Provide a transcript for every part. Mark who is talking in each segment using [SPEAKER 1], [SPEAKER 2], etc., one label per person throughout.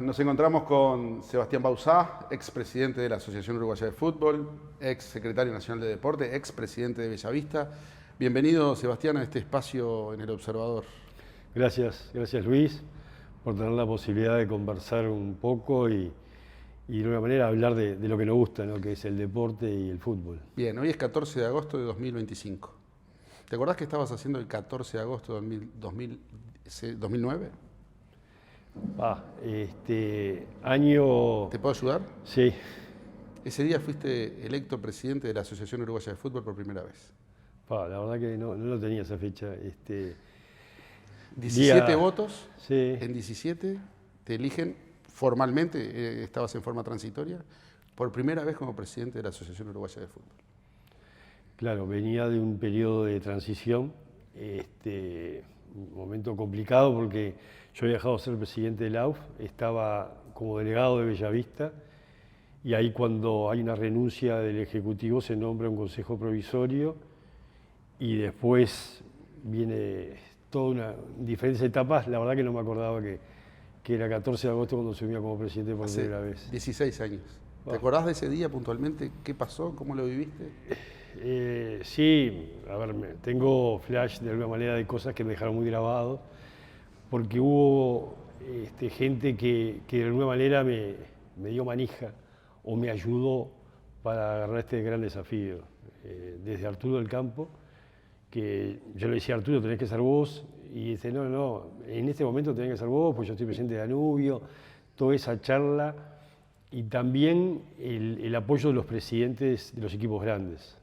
[SPEAKER 1] Nos encontramos con Sebastián Bauzá, expresidente de la Asociación Uruguaya de Fútbol, ex secretario nacional de Deporte, expresidente de Bellavista. Bienvenido, Sebastián, a este espacio en El Observador.
[SPEAKER 2] Gracias Luis por tener la posibilidad de conversar un poco y de alguna manera hablar de lo que nos gusta, ¿no? Que es el deporte y el fútbol.
[SPEAKER 1] Bien, hoy es 14 de agosto de 2025. ¿Te acordás qué estabas haciendo el 14 de agosto de 2009?
[SPEAKER 2] Año...
[SPEAKER 1] ¿Te puedo ayudar?
[SPEAKER 2] Sí.
[SPEAKER 1] Ese día fuiste electo presidente de la Asociación Uruguaya de Fútbol por primera vez.
[SPEAKER 2] La verdad que no lo tenía esa fecha.
[SPEAKER 1] 17 votos,
[SPEAKER 2] sí.
[SPEAKER 1] En 17 te eligen formalmente, estabas en forma transitoria, por primera vez como presidente de la Asociación Uruguaya de Fútbol.
[SPEAKER 2] Claro, venía de un periodo de transición, un momento complicado porque yo había dejado de ser presidente de la AUF, estaba como delegado de Bellavista y ahí cuando hay una renuncia del Ejecutivo se nombra un consejo provisorio y después viene toda una diferentes etapas. La verdad que no me acordaba que era 14 de agosto cuando asumía como presidente por primera vez.
[SPEAKER 1] 16 años. ¿Te acordás de ese día puntualmente? ¿Qué pasó? ¿Cómo lo viviste?
[SPEAKER 2] Sí, a ver, tengo flash de alguna manera de cosas que me dejaron muy grabado, porque hubo gente que de alguna manera me dio manija o me ayudó para agarrar este gran desafío. Desde Arturo del Campo, que yo le decía a Arturo, tenés que ser vos, y dice, no, en este momento tenés que ser vos, pues yo estoy presidente de Danubio, toda esa charla, y también el apoyo de los presidentes de los equipos grandes,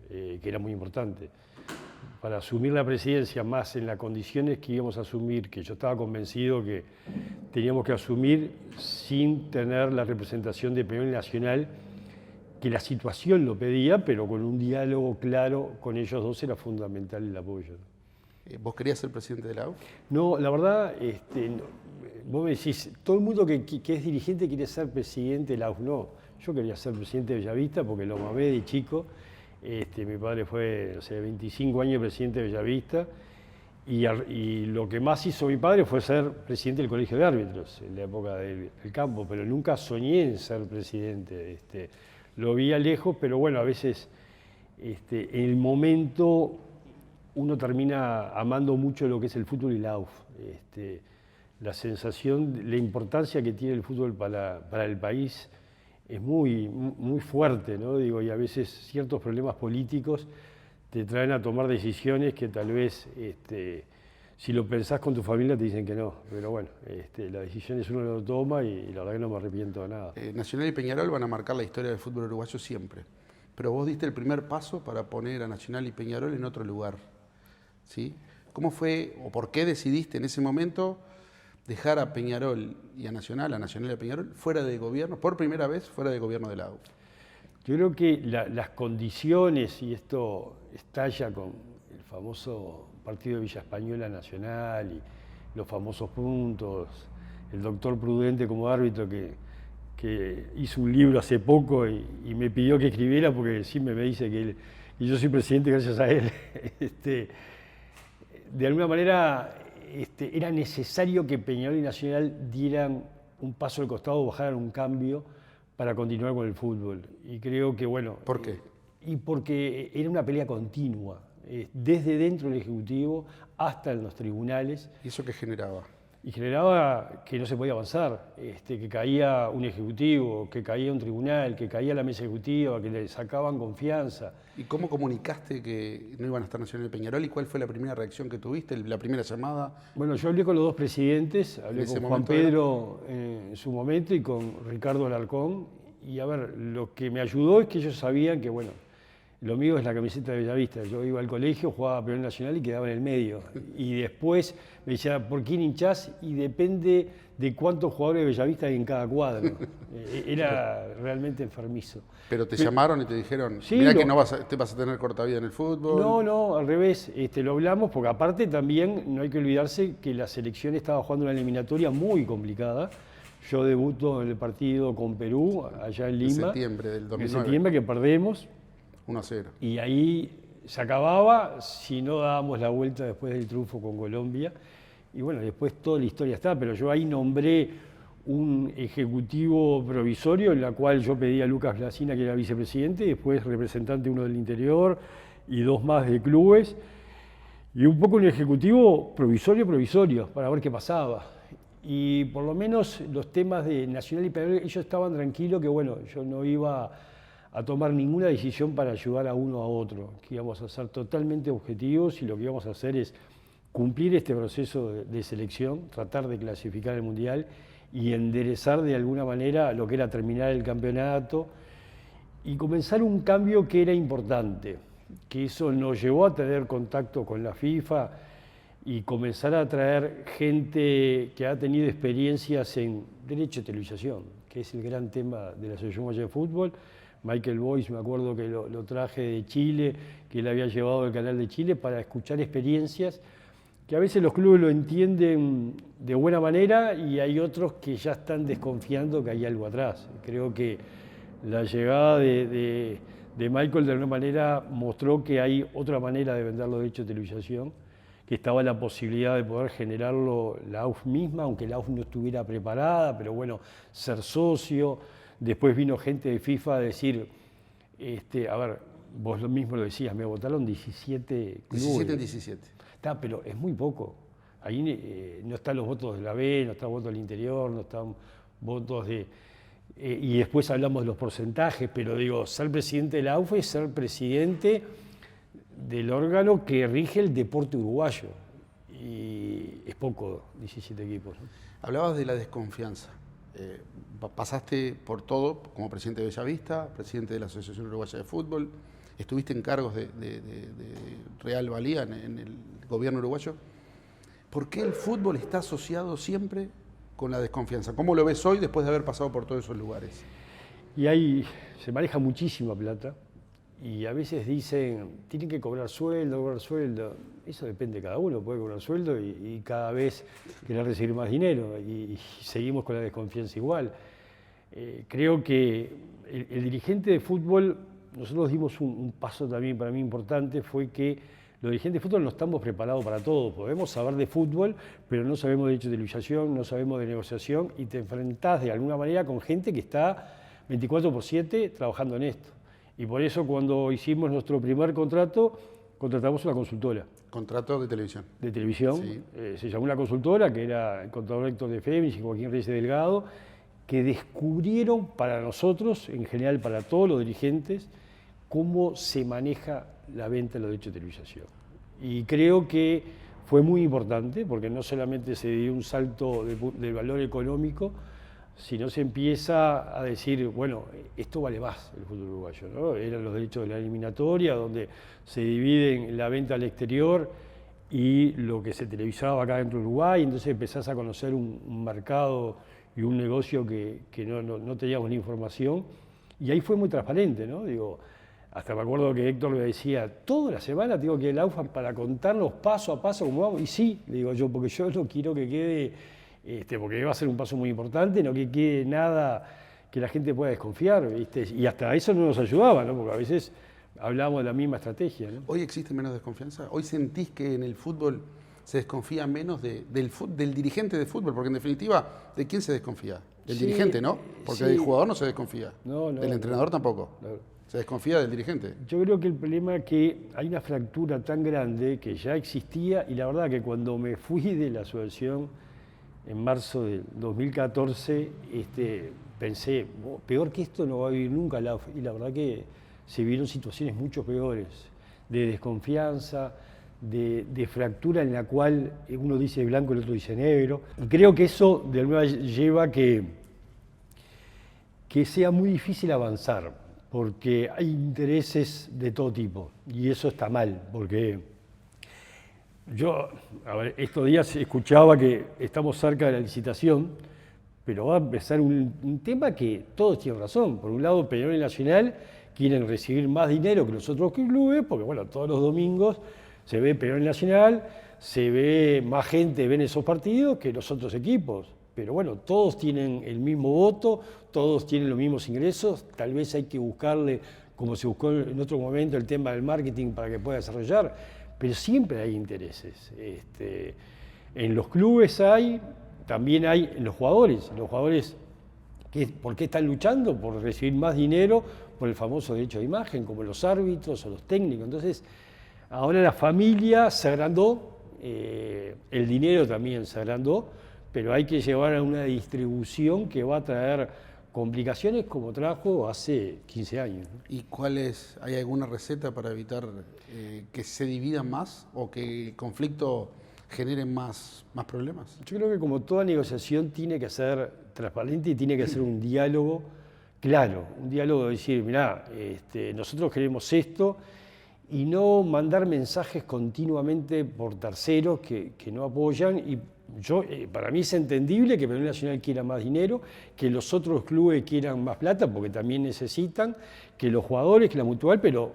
[SPEAKER 2] que era muy importante. Para asumir la presidencia, más en las condiciones que íbamos a asumir, que yo estaba convencido que teníamos que asumir sin tener la representación de Peñarol Nacional, que la situación lo pedía, pero con un diálogo claro con ellos dos era fundamental el apoyo.
[SPEAKER 1] ¿Vos querías ser presidente de la AUF?
[SPEAKER 2] No, la verdad, vos me decís, todo el mundo que es dirigente quiere ser presidente de la AUF. No, yo quería ser presidente de Bellavista porque lo mamé de chico. Mi padre fue, 25 años presidente de Bellavista y lo que más hizo mi padre fue ser presidente del Colegio de Árbitros en la época del campo, pero nunca soñé en ser presidente. Lo veía lejos, pero bueno, a veces en el momento uno termina amando mucho lo que es el fútbol y la AUF. La sensación, la importancia que tiene el fútbol para el país es muy fuerte, ¿no? Digo, y a veces ciertos problemas políticos te traen a tomar decisiones que tal vez, si lo pensás con tu familia te dicen que no, pero bueno, las decisiones uno lo toma y la verdad que no me arrepiento de nada.
[SPEAKER 1] Nacional y Peñarol van a marcar la historia del fútbol uruguayo siempre, pero vos diste el primer paso para poner a Nacional y Peñarol en otro lugar, ¿sí? ¿Cómo fue o por qué decidiste en ese momento dejar a Peñarol y a Nacional y a Peñarol fuera de gobierno, por primera vez fuera de gobierno de la AUF?
[SPEAKER 2] Yo creo que las condiciones, y esto estalla con el famoso partido de Villa Española Nacional y los famosos puntos, el doctor Prudente como árbitro que hizo un libro hace poco y me pidió que escribiera porque siempre me dice que y yo soy presidente gracias a él. De alguna manera era necesario que Peñarol y Nacional dieran un paso al costado, bajaran un cambio para continuar con el fútbol. Y creo que, bueno...
[SPEAKER 1] ¿Por qué?
[SPEAKER 2] Y porque era una pelea continua, desde dentro del Ejecutivo hasta en los tribunales.
[SPEAKER 1] ¿Y eso qué generaba?
[SPEAKER 2] Y generaba que no se podía avanzar, que caía un ejecutivo, que caía un tribunal, que caía la mesa ejecutiva, que le sacaban confianza.
[SPEAKER 1] ¿Y cómo comunicaste que no iban a estar Nacional y Peñarol? ¿Y cuál fue la primera reacción que tuviste, la primera llamada?
[SPEAKER 2] Bueno, yo hablé con los dos presidentes, hablé con Juan Pedro en su momento y con Ricardo Alarcón. Y a ver, lo que me ayudó es que ellos sabían que, bueno, lo mío es la camiseta de Bellavista. Yo iba al colegio, jugaba a Peñarol Nacional y quedaba en el medio. Y después me decía, ¿por quién hinchás? Y depende de cuántos jugadores de Bellavista hay en cada cuadro. Era realmente enfermizo.
[SPEAKER 1] ¿Pero te llamaron y te dijeron,
[SPEAKER 2] sí,
[SPEAKER 1] mirá que te vas a tener corta vida en el fútbol?
[SPEAKER 2] No, al revés. Lo hablamos porque aparte también no hay que olvidarse que la selección estaba jugando una eliminatoria muy complicada. Yo debuto en el partido con Perú, allá en Lima.
[SPEAKER 1] En septiembre del 2009.
[SPEAKER 2] En septiembre que perdemos.
[SPEAKER 1] 1-0.
[SPEAKER 2] Y ahí se acababa si no dábamos la vuelta después del triunfo con Colombia. Y bueno, después toda la historia está, pero yo ahí nombré un ejecutivo provisorio en la cual yo pedí a Lucas Blasina, que era vicepresidente, y después representante uno del interior y 2 más de clubes, y un poco un ejecutivo provisorio, para ver qué pasaba. Y por lo menos los temas de Nacional y Peñarol, ellos estaban tranquilos que bueno, yo no iba a tomar ninguna decisión para ayudar a uno a otro, que íbamos a ser totalmente objetivos y lo que íbamos a hacer es cumplir este proceso de selección, tratar de clasificar el Mundial y enderezar de alguna manera lo que era terminar el campeonato y comenzar un cambio que era importante, que eso nos llevó a tener contacto con la FIFA y comenzar a traer gente que ha tenido experiencias en derecho de televisación, que es el gran tema de la Asociación Uruguaya de Fútbol. Michael Boyce, me acuerdo que lo traje de Chile, que él había llevado al canal de Chile para escuchar experiencias que a veces los clubes lo entienden de buena manera y hay otros que ya están desconfiando que hay algo atrás. Creo que la llegada de Michael de alguna manera mostró que hay otra manera de vender los derechos de televisación, que estaba la posibilidad de poder generarlo la AUF misma, aunque la AUF no estuviera preparada, pero bueno, ser socio. Después vino gente de FIFA a decir, a ver, vos lo mismo lo decías, me votaron 17 clubes.
[SPEAKER 1] 17 en 17.
[SPEAKER 2] Está, pero es muy poco. Ahí no están los votos de la B, no están votos del interior, no están votos de... y después hablamos de los porcentajes, pero digo, ser presidente de la AUF es ser presidente del órgano que rige el deporte uruguayo. Y es poco, 17 equipos, ¿no?
[SPEAKER 1] Hablabas de la desconfianza. Pasaste por todo como presidente de Bellavista, presidente de la Asociación Uruguaya de Fútbol, estuviste en cargos de real valía en el gobierno uruguayo. ¿Por qué el fútbol está asociado siempre con la desconfianza? ¿Cómo lo ves hoy después de haber pasado por todos esos lugares?
[SPEAKER 2] Y ahí se maneja muchísima plata y a veces dicen, tienen que cobrar sueldo. Eso depende de cada uno, puede cobrar sueldo y cada vez querer recibir más dinero y seguimos con la desconfianza igual. Creo que el dirigente de fútbol, nosotros dimos un paso también para mí importante, fue que los dirigentes de fútbol no estamos preparados para todo. Podemos saber de fútbol, pero no sabemos de derecho de televisación, no sabemos de negociación y te enfrentás de alguna manera con gente que está 24/7 trabajando en esto. Y por eso cuando hicimos nuestro primer contrato, contratamos una consultora.
[SPEAKER 1] Contrato de televisión.
[SPEAKER 2] De televisión.
[SPEAKER 1] Sí.
[SPEAKER 2] Se llamó una consultora, que era el contador Héctor de Féminis y Joaquín Reyes Delgado, que descubrieron para nosotros, en general para todos los dirigentes, cómo se maneja la venta de los derechos de televisación. Y creo que fue muy importante, porque no solamente se dio un salto del valor económico, sino se empieza a decir, bueno, esto vale más el fútbol uruguayo, ¿no? Eran los derechos de la eliminatoria, donde se dividen la venta al exterior y lo que se televisaba acá dentro de Uruguay, entonces empezás a conocer un mercado y un negocio que no teníamos ni información, y ahí fue muy transparente, ¿no? Digo, hasta me acuerdo que Héctor me decía, toda la semana tengo que ir al AUFA para contarnos paso a paso cómo vamos, y sí, le digo yo, porque yo no quiero que quede, porque va a ser un paso muy importante, no que quede nada que la gente pueda desconfiar, ¿viste? Y hasta eso no nos ayudaba, ¿no? Porque a veces hablábamos de la misma estrategia, ¿no?
[SPEAKER 1] ¿Hoy existe menos desconfianza? ¿Hoy sentís que en el fútbol se desconfía menos del dirigente de fútbol? Porque en definitiva, ¿de quién se desconfía? Del dirigente, ¿no? Porque
[SPEAKER 2] sí.
[SPEAKER 1] del jugador no se desconfía.
[SPEAKER 2] No,
[SPEAKER 1] del entrenador tampoco.
[SPEAKER 2] Claro.
[SPEAKER 1] Se desconfía del dirigente.
[SPEAKER 2] Yo creo que el problema es que hay una fractura tan grande que ya existía, y la verdad que cuando me fui de la asociación en marzo del 2014, pensé, peor que esto no va a vivir nunca la AUF, y la verdad que se vieron situaciones mucho peores, de desconfianza, de fractura en la cual uno dice blanco y el otro dice negro. Y creo que eso de alguna manera lleva que sea muy difícil avanzar, porque hay intereses de todo tipo, y eso está mal, porque yo, a ver, estos días escuchaba que estamos cerca de la licitación, pero va a empezar un tema que todos tienen razón. Por un lado, Peñarol y Nacional quieren recibir más dinero que los otros clubes, porque bueno, todos los domingos se ve Peñarol y Nacional, se ve más gente, ven esos partidos que los otros equipos. Pero bueno, todos tienen el mismo voto, todos tienen los mismos ingresos, tal vez hay que buscarle, como se buscó en otro momento, el tema del marketing para que pueda desarrollar, pero siempre hay intereses. En los clubes hay, también hay en los jugadores ¿por qué están luchando? Por recibir más dinero, por el famoso derecho de imagen, como los árbitros o los técnicos. Entonces, ahora la familia se agrandó, el dinero también se agrandó, pero hay que llevar a una distribución que va a traer complicaciones como trajo hace 15 años.
[SPEAKER 1] ¿Y hay alguna receta para evitar que se dividan más o que el conflicto genere más problemas?
[SPEAKER 2] Yo creo que como toda negociación tiene que ser transparente y tiene que ser un diálogo claro, un diálogo de decir, mirá, nosotros queremos esto, y no mandar mensajes continuamente por terceros que no apoyan. Y para mí es entendible que Peñarol Nacional quiera más dinero, que los otros clubes quieran más plata, porque también necesitan, que los jugadores, que la Mutual, pero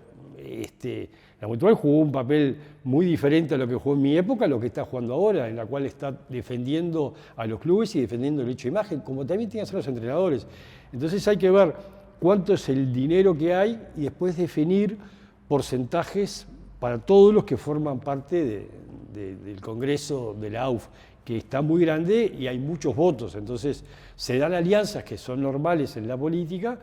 [SPEAKER 2] la Mutual jugó un papel muy diferente a lo que jugó en mi época, a lo que está jugando ahora, en la cual está defendiendo a los clubes y defendiendo el hecho de imagen, como también tienen que hacer los entrenadores. Entonces hay que ver cuánto es el dinero que hay y después definir porcentajes para todos los que forman parte del Congreso de la AUF, que está muy grande y hay muchos votos. Entonces se dan alianzas que son normales en la política,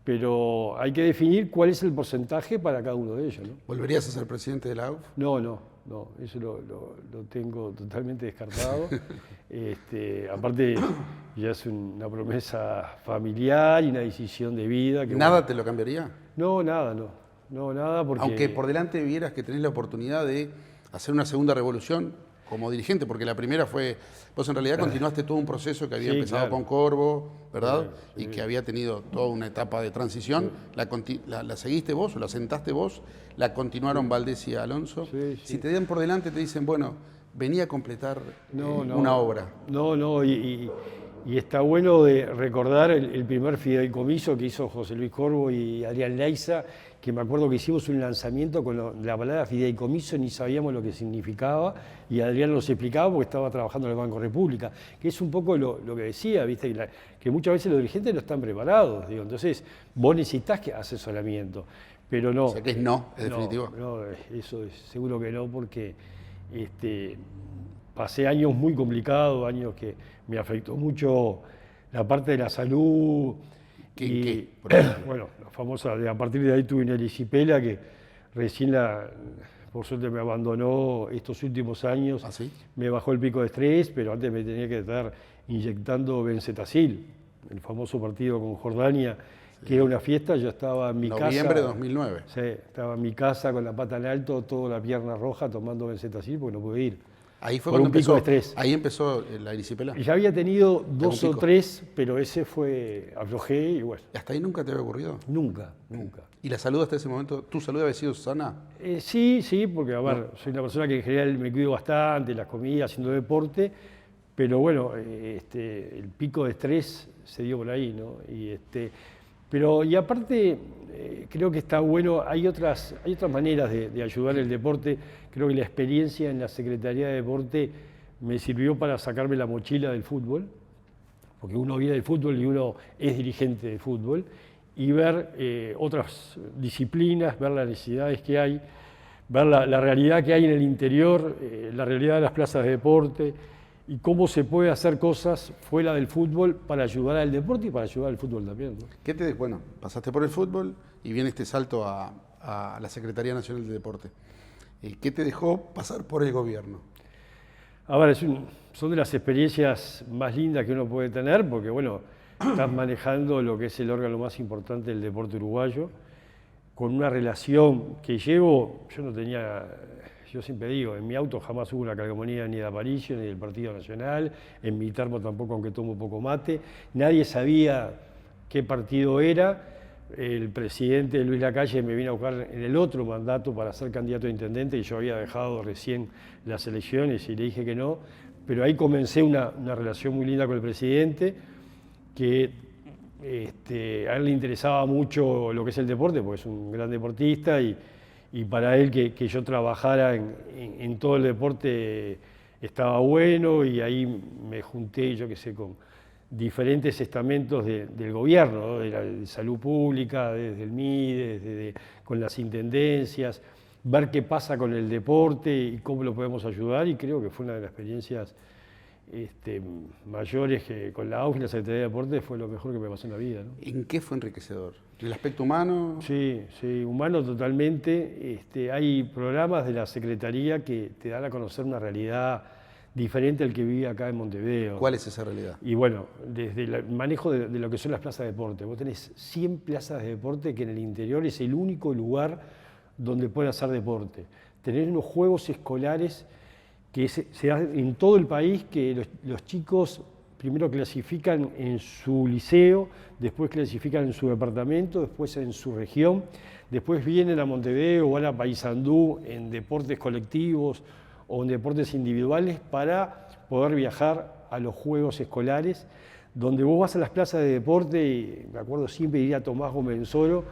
[SPEAKER 2] pero hay que definir cuál es el porcentaje para cada uno de ellos, ¿no?
[SPEAKER 1] ¿Volverías a ser presidente de la AUF?
[SPEAKER 2] No, eso lo tengo totalmente descartado. Aparte, ya es una promesa familiar y una decisión de vida.
[SPEAKER 1] ¿Nada te lo cambiaría?
[SPEAKER 2] No, nada, porque...
[SPEAKER 1] Aunque por delante vieras que tenés la oportunidad de hacer una segunda revolución como dirigente, porque la primera fue, vos en realidad continuaste todo un proceso que había empezado con Corvo, ¿verdad? Y que había tenido toda una etapa de transición. ¿La seguiste vos o la sentaste vos? ¿La continuaron Valdés y Alonso? Si te dan por delante te dicen, bueno, venía a completar una obra.
[SPEAKER 2] Y está bueno de recordar el primer fideicomiso que hizo José Luis Corvo y Adrián Leiza, que me acuerdo que hicimos un lanzamiento con la palabra fideicomiso, ni sabíamos lo que significaba, y Adrián nos explicaba porque estaba trabajando en el Banco República, que es un poco lo que decía, ¿viste? Que muchas veces los dirigentes no están preparados, digo, entonces vos necesitas asesoramiento, pero no.
[SPEAKER 1] O sea que es definitivo.
[SPEAKER 2] No, eso es seguro que no, porque pasé años muy complicados, años que me afectó mucho la parte de la salud.
[SPEAKER 1] ¿Qué?
[SPEAKER 2] Bueno, la famosa, a partir de ahí tuve una erisipela que recién por suerte me abandonó estos últimos años.
[SPEAKER 1] ¿Ah, sí?
[SPEAKER 2] Me bajó el pico de estrés, pero antes me tenía que estar inyectando benzetacil, el famoso partido con Jordania, que era una fiesta. Yo estaba en mi casa.
[SPEAKER 1] Noviembre de 2009.
[SPEAKER 2] Sí, estaba en mi casa con la pata en alto, toda la pierna roja, tomando benzetacil porque no pude ir.
[SPEAKER 1] Ahí fue
[SPEAKER 2] por
[SPEAKER 1] cuando
[SPEAKER 2] un pico
[SPEAKER 1] empezó,
[SPEAKER 2] de estrés.
[SPEAKER 1] Ahí empezó la erisipela.
[SPEAKER 2] Ya había tenido 2 o 3, pero ese aflojé y bueno.
[SPEAKER 1] ¿Y hasta ahí nunca te había ocurrido?
[SPEAKER 2] Nunca.
[SPEAKER 1] ¿Y la salud hasta ese momento, tu salud había sido sana?
[SPEAKER 2] Sí, porque soy una persona que en general me cuido bastante, las comidas, haciendo deporte, pero bueno, el pico de estrés se dio por ahí, ¿no? Y aparte, creo que está bueno, hay otras maneras de ayudar el deporte. Creo que la experiencia en la Secretaría de Deporte me sirvió para sacarme la mochila del fútbol, porque uno viene del fútbol y uno es dirigente de fútbol, y ver otras disciplinas, ver las necesidades que hay, ver la realidad que hay en el interior, la realidad de las plazas de deporte, y cómo se puede hacer cosas fuera del fútbol para ayudar al deporte y para ayudar al fútbol también, ¿no?
[SPEAKER 1] Bueno, pasaste por el fútbol y viene este salto a la Secretaría Nacional de Deporte. ¿Qué te dejó pasar por el gobierno?
[SPEAKER 2] A ver, son de las experiencias más lindas que uno puede tener, porque bueno, estás manejando lo que es el órgano más importante del deporte uruguayo, con una relación que yo siempre digo, en mi auto jamás hubo una calcomanía ni de Aparicio ni del Partido Nacional, en mi termo tampoco, aunque tomo poco mate, nadie sabía qué partido era. El presidente Luis Lacalle me vino a buscar en el otro mandato para ser candidato a intendente y yo había dejado recién las elecciones y le dije que no, pero ahí comencé una relación muy linda con el presidente, que a él le interesaba mucho lo que es el deporte, porque es un gran deportista y para él que yo trabajara en todo el deporte estaba bueno, y ahí me junté, con diferentes estamentos del gobierno, ¿no? De salud pública, desde el MIDE, con las intendencias, ver qué pasa con el deporte y cómo lo podemos ayudar, y creo que fue una de las experiencias mayores que con la AUF y la Secretaría de Deportes fue lo mejor que me pasó en la vida, ¿no?
[SPEAKER 1] ¿En qué fue enriquecedor? ¿En el aspecto humano?
[SPEAKER 2] Sí, sí, humano totalmente. Hay programas de la Secretaría que te dan a conocer una realidad diferente al que vivía acá en Montevideo.
[SPEAKER 1] ¿Cuál es esa realidad?
[SPEAKER 2] Y bueno, desde el manejo de lo que son las plazas de deporte. Vos tenés 100 plazas de deporte que en el interior es el único lugar donde pueden hacer deporte. Tenés unos juegos escolares que se dan en todo el país, que los chicos primero clasifican en su liceo, después clasifican en su departamento, después en su región, después vienen a Montevideo o van a Paysandú en deportes colectivos o en deportes individuales para poder viajar a los juegos escolares, donde vos vas a las plazas de deporte, y me acuerdo siempre ir a Tomás Gómez Soro,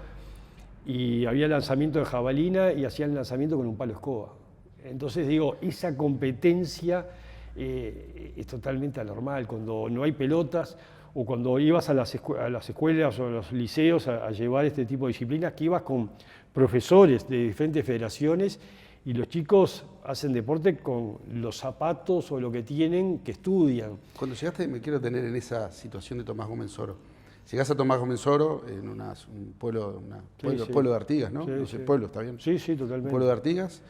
[SPEAKER 2] y había lanzamiento de jabalina y hacían lanzamiento con un palo escoba. Entonces digo, esa competencia es totalmente anormal. Cuando no hay pelotas o cuando ibas a las escuelas o a los liceos a llevar este tipo de disciplinas, que ibas con profesores de diferentes federaciones y los chicos hacen deporte con los zapatos o lo que tienen que estudian.
[SPEAKER 1] Cuando llegaste, me quiero tener en esa situación de Tomás Gómez Soro. Llegás a Tomás Gómez Soro, en un pueblo, pueblo de Artigas, ¿no?
[SPEAKER 2] Sí,
[SPEAKER 1] No sé,
[SPEAKER 2] sí.
[SPEAKER 1] pueblo, ¿está bien?
[SPEAKER 2] Sí, sí, totalmente.
[SPEAKER 1] Un pueblo de Artigas.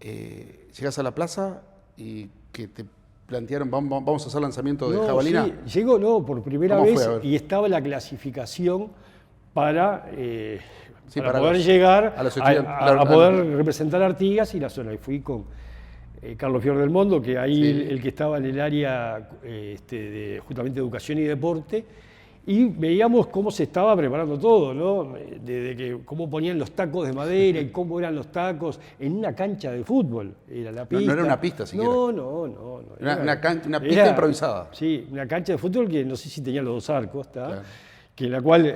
[SPEAKER 1] Llegás a la plaza y que te plantearon, vamos a hacer lanzamiento de jabalina.
[SPEAKER 2] Sí, llegó por primera
[SPEAKER 1] ¿Cómo
[SPEAKER 2] vez
[SPEAKER 1] fue? A ver.
[SPEAKER 2] y estaba la clasificación para
[SPEAKER 1] para
[SPEAKER 2] poder
[SPEAKER 1] los-
[SPEAKER 2] llegar
[SPEAKER 1] a los estudiantes,
[SPEAKER 2] a poder representar a Artigas y la zona. Y fui con Carlos Fior del Mondo, que ahí
[SPEAKER 1] Sí.
[SPEAKER 2] el que estaba en el área de justamente educación y deporte, y veíamos cómo se estaba preparando todo, ¿no? Desde que cómo ponían los tacos de madera y cómo eran los tacos en una cancha de fútbol. Era la pista.
[SPEAKER 1] No era una pista siquiera.
[SPEAKER 2] No.
[SPEAKER 1] Era una pista improvisada.
[SPEAKER 2] Sí, una cancha de fútbol que no sé si tenía los dos arcos, ¿está?
[SPEAKER 1] Claro.
[SPEAKER 2] Que en la cual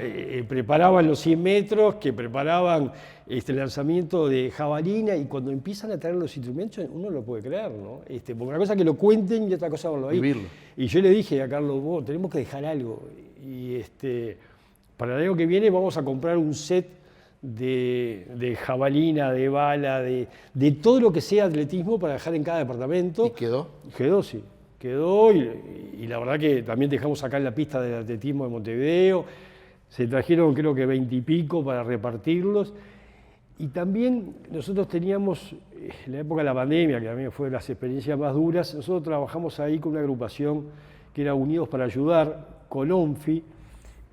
[SPEAKER 2] preparaban los 100 metros, que preparaban el lanzamiento de jabalina, y cuando empiezan a traer los instrumentos uno no lo puede creer, ¿no? Porque una cosa es que lo cuenten y otra cosa verlo ahí.
[SPEAKER 1] Vivirlo.
[SPEAKER 2] Y yo le dije a Carlos, vos, tenemos que dejar algo. Y para el año que viene vamos a comprar un set de jabalina, de bala, de todo lo que sea atletismo para dejar en cada departamento.
[SPEAKER 1] ¿Y quedó?
[SPEAKER 2] Quedó, sí. Quedó y la verdad que también dejamos acá en la pista del atletismo de Montevideo. Se trajeron creo que 20 y pico para repartirlos. Y también nosotros teníamos, en la época de la pandemia, que también fue de las experiencias más duras, nosotros trabajamos ahí con una agrupación que era Unidos para Ayudar, con ONFI,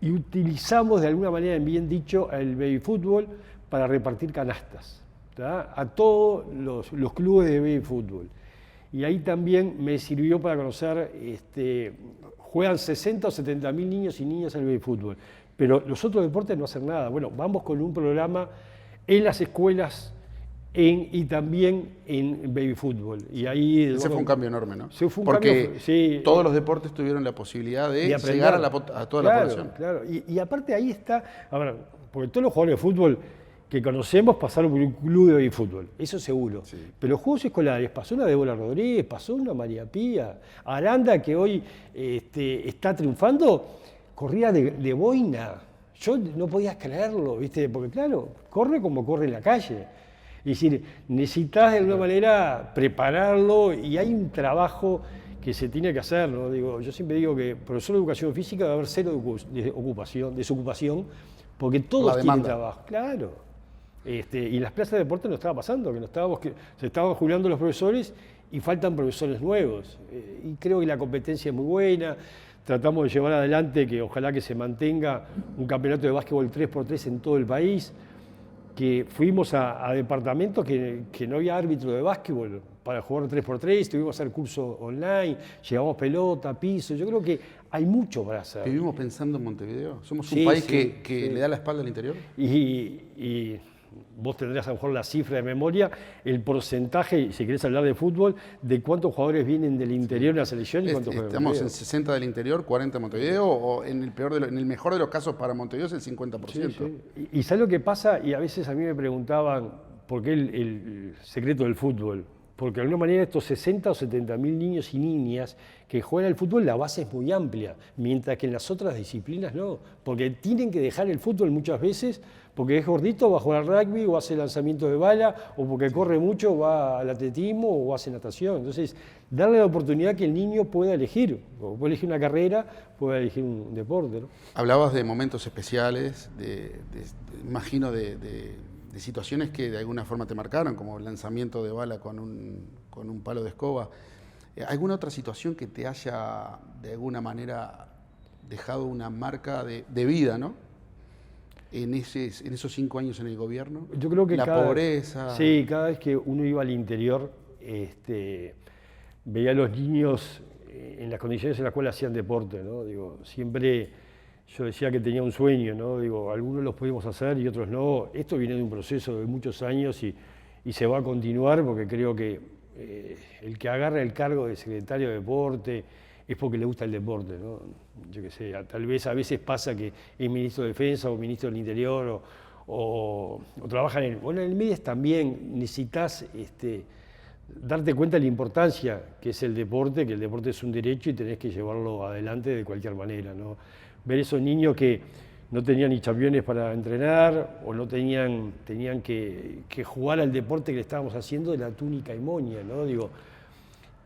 [SPEAKER 2] y utilizamos de alguna manera, bien dicho, el baby fútbol para repartir canastas, ¿tá? A todos los clubes de baby fútbol. Y ahí también me sirvió para conocer, juegan 60 o 70 mil niños y niñas al baby fútbol, pero los otros deportes no hacen nada. Bueno, vamos con un programa en las escuelas y también en baby fútbol. Y ahí,
[SPEAKER 1] Ese fue un cambio enorme, ¿no?
[SPEAKER 2] Sí, fue un
[SPEAKER 1] Porque
[SPEAKER 2] cambio, sí.
[SPEAKER 1] todos los deportes tuvieron la posibilidad de
[SPEAKER 2] aprender.
[SPEAKER 1] llegar a toda la población.
[SPEAKER 2] Claro. Y aparte ahí está, a ver, porque todos los jugadores de fútbol que conocemos pasaron por un club de baby fútbol, eso seguro.
[SPEAKER 1] Sí.
[SPEAKER 2] Pero los juegos escolares, pasó una Débora Rodríguez, pasó una María Pía, Aranda, que hoy está triunfando, corría de boina. Yo no podía creerlo, ¿viste? Porque claro, corre como corre en la calle. Es decir, necesitas de alguna manera prepararlo y hay un trabajo que se tiene que hacer, ¿no? Digo, yo siempre digo que profesor de educación física debe haber cero desocupación, porque todos tienen trabajo. Claro. Y en las plazas de deporte no estaba pasando, que se estaban jubilando los profesores y faltan profesores nuevos. Y creo que la competencia es muy buena. Tratamos de llevar adelante que ojalá que se mantenga un campeonato de básquetbol 3x3 en todo el país, que fuimos a departamentos que no había árbitro de básquetbol para jugar 3x3, tuvimos que hacer curso online, llevamos pelota, piso, yo creo que hay mucho para hacer.
[SPEAKER 1] ¿Vivimos pensando en Montevideo? ¿Somos un
[SPEAKER 2] Sí,
[SPEAKER 1] país
[SPEAKER 2] sí,
[SPEAKER 1] que le da la espalda al interior?
[SPEAKER 2] Y vos tendrás a lo mejor la cifra de memoria, el porcentaje, si querés hablar de fútbol, de cuántos jugadores vienen del interior de la selección y cuántos juegan.
[SPEAKER 1] Estamos en 60 del interior, 40 de Montevideo, o en el mejor de los casos para Montevideo es el 50%.
[SPEAKER 2] Sí. Y ¿sabes lo que pasa? Y a veces a mí me preguntaban, ¿por qué el secreto del fútbol? porque de alguna manera estos 60 o 70 mil niños y niñas que juegan al fútbol, la base es muy amplia, mientras que en las otras disciplinas no, porque tienen que dejar el fútbol muchas veces, porque es gordito, va a jugar al rugby, o hace lanzamiento de bala, o porque corre mucho, va al atletismo, o hace natación. Entonces, darle la oportunidad que el niño pueda elegir, o puede elegir una carrera, pueda elegir un deporte, ¿no?
[SPEAKER 1] Hablabas de momentos especiales, imagino de situaciones que de alguna forma te marcaron, como el lanzamiento de bala con un palo de escoba. ¿Alguna otra situación que te haya de alguna manera dejado una marca de vida, ¿no? En esos 5 años en el gobierno?
[SPEAKER 2] Yo creo que
[SPEAKER 1] la pobreza.
[SPEAKER 2] Sí, cada vez que uno iba al interior, veía a los niños en las condiciones en las cuales hacían deporte, ¿no? Digo, siempre yo decía que tenía un sueño, ¿no? Digo, algunos los pudimos hacer y otros no. Esto viene de un proceso de muchos años y se va a continuar, porque creo que el que agarra el cargo de secretario de deporte es porque le gusta el deporte, ¿no? Yo qué sé, tal vez a veces pasa que es ministro de Defensa o ministro del Interior o trabajan en el MEDES también necesitas darte cuenta de la importancia que es el deporte, que el deporte es un derecho y tenés que llevarlo adelante de cualquier manera, ¿no? Ver esos niños que no tenían ni championes para entrenar o no tenían que jugar al deporte que le estábamos haciendo de la túnica y moña, ¿no? Digo,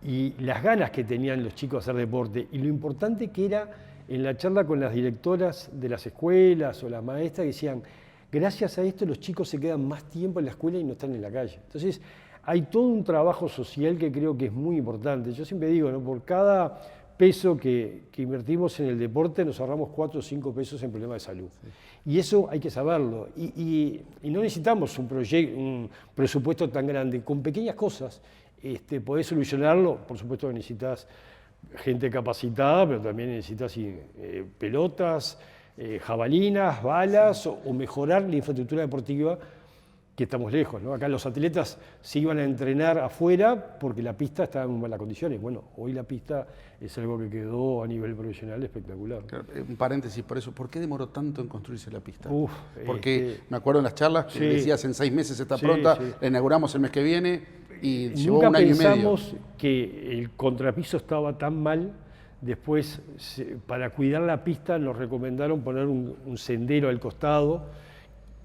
[SPEAKER 2] y las ganas que tenían los chicos de hacer deporte y lo importante que era en la charla con las directoras de las escuelas o las maestras que decían, gracias a esto los chicos se quedan más tiempo en la escuela y no están en la calle. Entonces hay todo un trabajo social que creo que es muy importante. Yo siempre digo, ¿no? Por cada peso que invertimos en el deporte nos ahorramos 4 o 5 pesos en problemas de salud. Sí. Y eso hay que saberlo. Y no necesitamos un presupuesto tan grande. Con pequeñas cosas podés solucionarlo. Por supuesto que necesitas gente capacitada, pero también necesitas pelotas, jabalinas, balas o mejorar la infraestructura deportiva, que estamos lejos, ¿no? Acá los atletas se iban a entrenar afuera porque la pista estaba en muy malas condiciones. Bueno, hoy la pista es algo que quedó a nivel profesional espectacular.
[SPEAKER 1] Claro, un paréntesis por eso, ¿por qué demoró tanto en construirse la pista?
[SPEAKER 2] Porque
[SPEAKER 1] me acuerdo en las charlas que decías en 6 meses está pronta, la inauguramos el mes que viene y llevó un año y medio.
[SPEAKER 2] Nunca pensamos que el contrapiso estaba tan mal. Después, para cuidar la pista, nos recomendaron poner un sendero al costado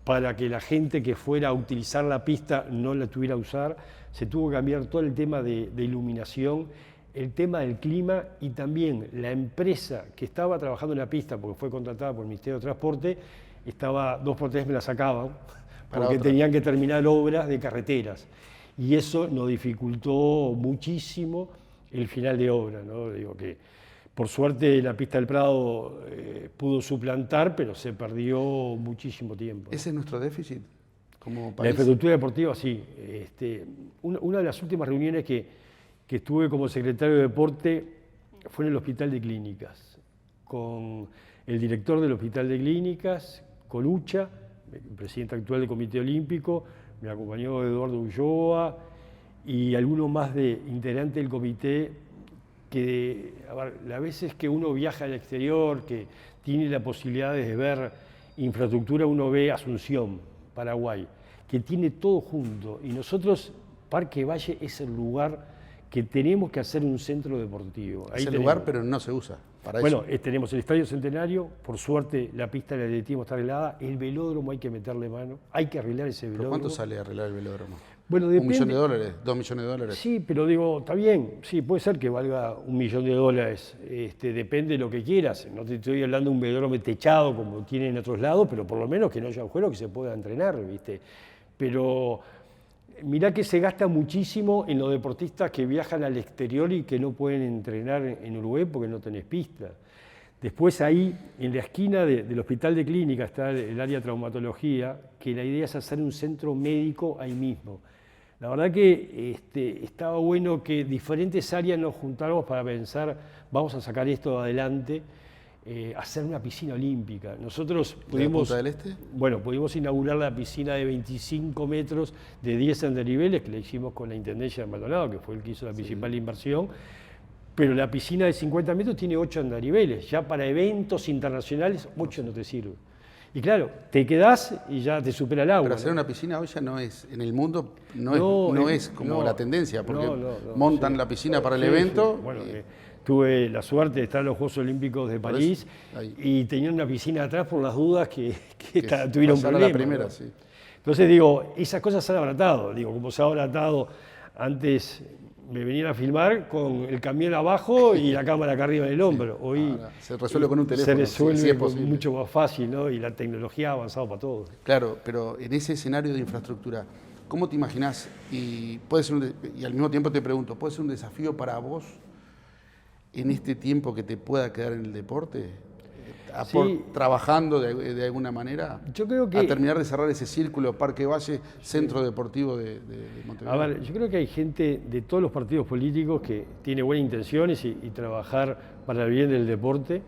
[SPEAKER 2] para que la gente que fuera a utilizar la pista no la tuviera a usar. Se tuvo que cambiar todo el tema de iluminación, el tema del clima y también la empresa que estaba trabajando en la pista, porque fue contratada por el Ministerio de Transporte, estaba 2 por 3 me la sacaban, porque tenían que terminar obras de carreteras. Y eso nos dificultó muchísimo el final de obra, ¿no? Digo que por suerte la pista del Prado pudo suplantar, pero se perdió muchísimo tiempo.
[SPEAKER 1] ¿Ese es nuestro déficit como país?
[SPEAKER 2] La infraestructura deportiva, sí. Una de las últimas reuniones que estuve como secretario de Deporte fue en el Hospital de Clínicas, con el director del Hospital de Clínicas, Colucha, el presidente actual del Comité Olímpico, me acompañó Eduardo Ulloa y algunos más de integrantes del comité. Que a ver, las veces que uno viaja al exterior, que tiene la posibilidad de ver infraestructura, uno ve Asunción, Paraguay, que tiene todo junto. Y nosotros, Parque Valle es el lugar que tenemos que hacer un centro deportivo.
[SPEAKER 1] Es el lugar, pero no se usa para eso.
[SPEAKER 2] Bueno, tenemos el Estadio Centenario, por suerte la pista del atletismo está arreglada, el velódromo hay que meterle mano, hay que arreglar ese velódromo.
[SPEAKER 1] ¿Pero cuánto sale arreglar el velódromo?
[SPEAKER 2] Bueno, depende.
[SPEAKER 1] $1 millón, $2 millones.
[SPEAKER 2] Sí, pero digo, está bien, sí, puede ser que valga $1 millón. Depende de lo que quieras. No te estoy hablando de un velódromo techado como tienen en otros lados, pero por lo menos que no haya agujeros, que se pueda entrenar, ¿viste? Pero mirá que se gasta muchísimo en los deportistas que viajan al exterior y que no pueden entrenar en Uruguay porque no tenés pista. Después ahí, en la esquina del Hospital de Clínica, está el área de traumatología, que la idea es hacer un centro médico ahí mismo. La verdad que estaba bueno que diferentes áreas nos juntáramos para pensar, vamos a sacar esto adelante, hacer una piscina olímpica. Nosotros pudimos,
[SPEAKER 1] ¿Punta del Este?
[SPEAKER 2] Bueno, pudimos inaugurar la piscina de 25 metros de 10 andariveles, que la hicimos con la Intendencia de Maldonado, que fue el que hizo la principal inversión, pero la piscina de 50 metros tiene 8 andariveles. Ya para eventos internacionales, 8 no te sirve. Y claro, te quedás y ya te supera el agua.
[SPEAKER 1] Pero hacer
[SPEAKER 2] ¿no?
[SPEAKER 1] una piscina hoy ya no es, en el mundo no es como la tendencia, porque montan
[SPEAKER 2] sí.
[SPEAKER 1] la piscina para el
[SPEAKER 2] Sí,
[SPEAKER 1] evento.
[SPEAKER 2] sí. Bueno, tuve la suerte de estar en los Juegos Olímpicos de París y tenían una piscina atrás por las dudas que tuvieron problemas.
[SPEAKER 1] La primera, ¿no? Sí.
[SPEAKER 2] Entonces digo, esas cosas se han abaratado. Digo, como se ha abaratado antes, me venían a filmar con el camión abajo y la cámara acá arriba del hombro. Hoy
[SPEAKER 1] ahora se resuelve con un teléfono.
[SPEAKER 2] Se resuelve
[SPEAKER 1] sí, es posible.
[SPEAKER 2] mucho más fácil, ¿no? Y la tecnología ha avanzado para todos.
[SPEAKER 1] Claro, pero en ese escenario de infraestructura, ¿cómo te imaginás? Y al mismo tiempo te pregunto, ¿puede ser un desafío para vos en este tiempo que te pueda quedar en el deporte?
[SPEAKER 2] Sí.
[SPEAKER 1] Trabajando de alguna manera,
[SPEAKER 2] yo creo que,
[SPEAKER 1] a terminar de cerrar ese círculo, Parque Valle, Centro Deportivo de Montevideo.
[SPEAKER 2] A ver, yo creo que hay gente de todos los partidos políticos que tiene buenas intenciones y trabajar para el bien del deporte.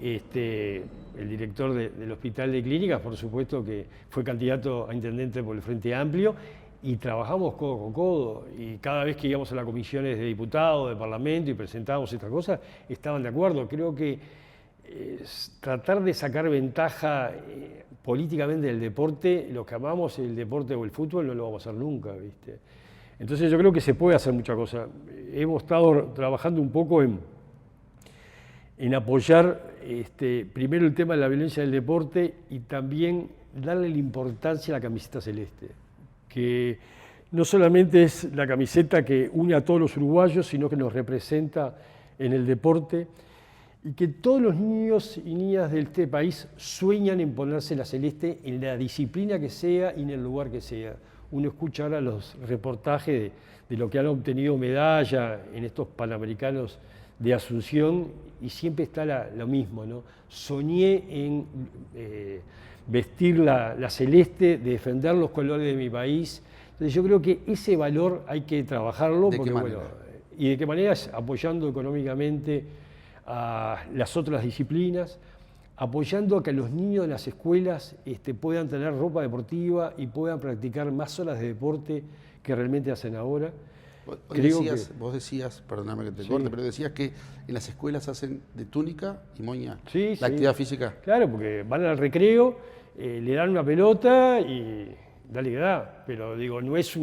[SPEAKER 2] El director del Hospital de Clínicas, por supuesto, que fue candidato a intendente por el Frente Amplio, y trabajamos codo con codo, y cada vez que íbamos a las comisiones de diputados, de parlamento y presentábamos estas cosas, estaban de acuerdo. Creo que tratar de sacar ventaja políticamente del deporte, los que amamos el deporte o el fútbol, no lo vamos a hacer nunca, ¿viste? Entonces yo creo que se puede hacer mucha cosa. Hemos estado trabajando un poco en apoyar primero el tema de la violencia del deporte y también darle la importancia a la camiseta celeste, que no solamente es la camiseta que une a todos los uruguayos, sino que nos representa en el deporte, y que todos los niños y niñas de este país sueñan en ponerse la celeste en la disciplina que sea y en el lugar que sea. Uno escucha ahora los reportajes de lo que han obtenido medalla en estos Panamericanos de Asunción y siempre está lo mismo, ¿no? Soñé en vestir la celeste, de defender los colores de mi país. Entonces yo creo que ese valor hay que trabajarlo.
[SPEAKER 1] ¿De qué manera?
[SPEAKER 2] ¿Y de qué manera? Apoyando económicamente a las otras disciplinas, apoyando a que los niños de las escuelas puedan tener ropa deportiva y puedan practicar más horas de deporte que realmente hacen ahora.
[SPEAKER 1] Vos decías, perdóname que te corte, pero decías que en las escuelas hacen de túnica y moña la actividad física.
[SPEAKER 2] Claro, porque van al recreo, le dan una pelota y dale que da, pero digo, no es